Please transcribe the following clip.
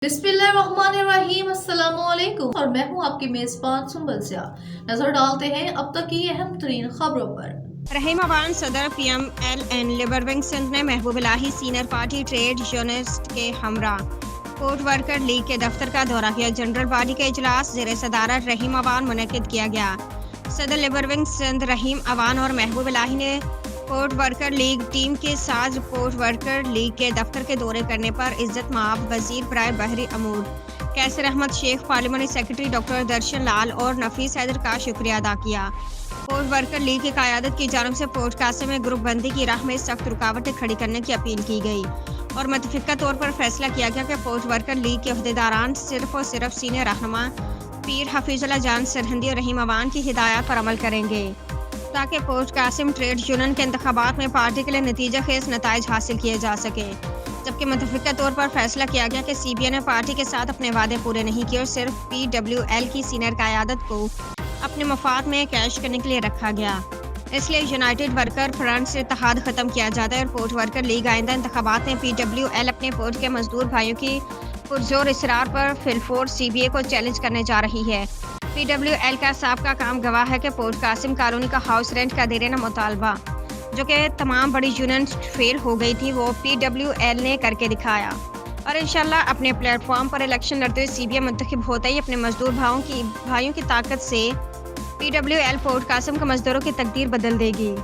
बिस्मिल्लाहिर्रहमानिर्रहीम अस्सलाम वालेकुम और मैं हूं आपकी मेजबान सुंबल सिया। नजर डालते हैं अब तक की अहम तरीन खबरों पर। रहीम अवान सदर PMLN लेबर विंग सिंध ने महबूब इलाही सीनियर पार्टी ट्रेड यूनियनिस्ट के हमरा कोर्ट वर्कर लीग के दफ्तर का दौरा किया। जनरल बॉडी का इजलास ज़ेर सदारत रहीम अवान मुनक्किद किया गया। सदर लेबर विंग सिंध रहीम अवान और महबूब इलाही ने कोर्ट वर्कर लीग टीम के साथ कोर्ट वर्कर लीग के दफ्तर के दौरे करने पर इज्जत माब वजीर बराए बहरी अमूर कैसर अहमद शेख, पार्लिमानी सेक्रेटरी डॉक्टर दर्शन लाल और नफीस हैदर का शुक्रिया अदा किया। कोर्ट वर्कर लीग की क़यादत की जानिब से पोर्ट कासिम में ग्रुप बंदी की राह में सख्त रुकावटें खड़ी करने की अपील की गई और मुतफ़िक़ा तौर पर फैसला किया गया कि पोर्ट वर्कर लीग के अहदेदारान सिर्फ और सिर्फ सीनियर रहनुमा पीर हफीजुल्लाह जान सरहंदी और रहीम अवान की हिदायत पर अमल करेंगे ताकि पोर्ट कासिम ट्रेड यूनियन के इंतखाबात में पार्टी के लिए नतीजा खेज नताइज हासिल किए जा सके। जबकि मुतफ़िक़ा तौर पर फैसला किया गया कि CBA ने पार्टी के साथ अपने वादे पूरे नहीं किए और सिर्फ PWL की सीनियर क़यादत को अपने मफाद में कैश करने के लिए रखा गया। इसलिए यूनाइटेड वर्कर फ्रंट से इत्तेहाद ख़त्म किया जाता है और पोर्ट वर्कर लीग आइंदा इंतखाबात में PWL अपने पोर्ट के मजदूर भाइयों की पुरजोर इसरार पर फिलफोर्स CBA को चैलेंज करने जा रही है। PWL का साबका काम गवाह है कि पोर्ट कासिम कॉलोनी का हाउस रेंट का देने मुतालबा जो कि तमाम बड़ी यूनियन फेल हो गई थी वो PWL ने करके दिखाया और इंशाल्लाह अपने प्लेटफॉर्म पर इलेक्शन लड़ते हुए CBA मुंतखब होता ही अपने मजदूर भाइयों की ताकत से PWL पोर्ट कासिम के मजदूरों की तकदीर बदल देगी।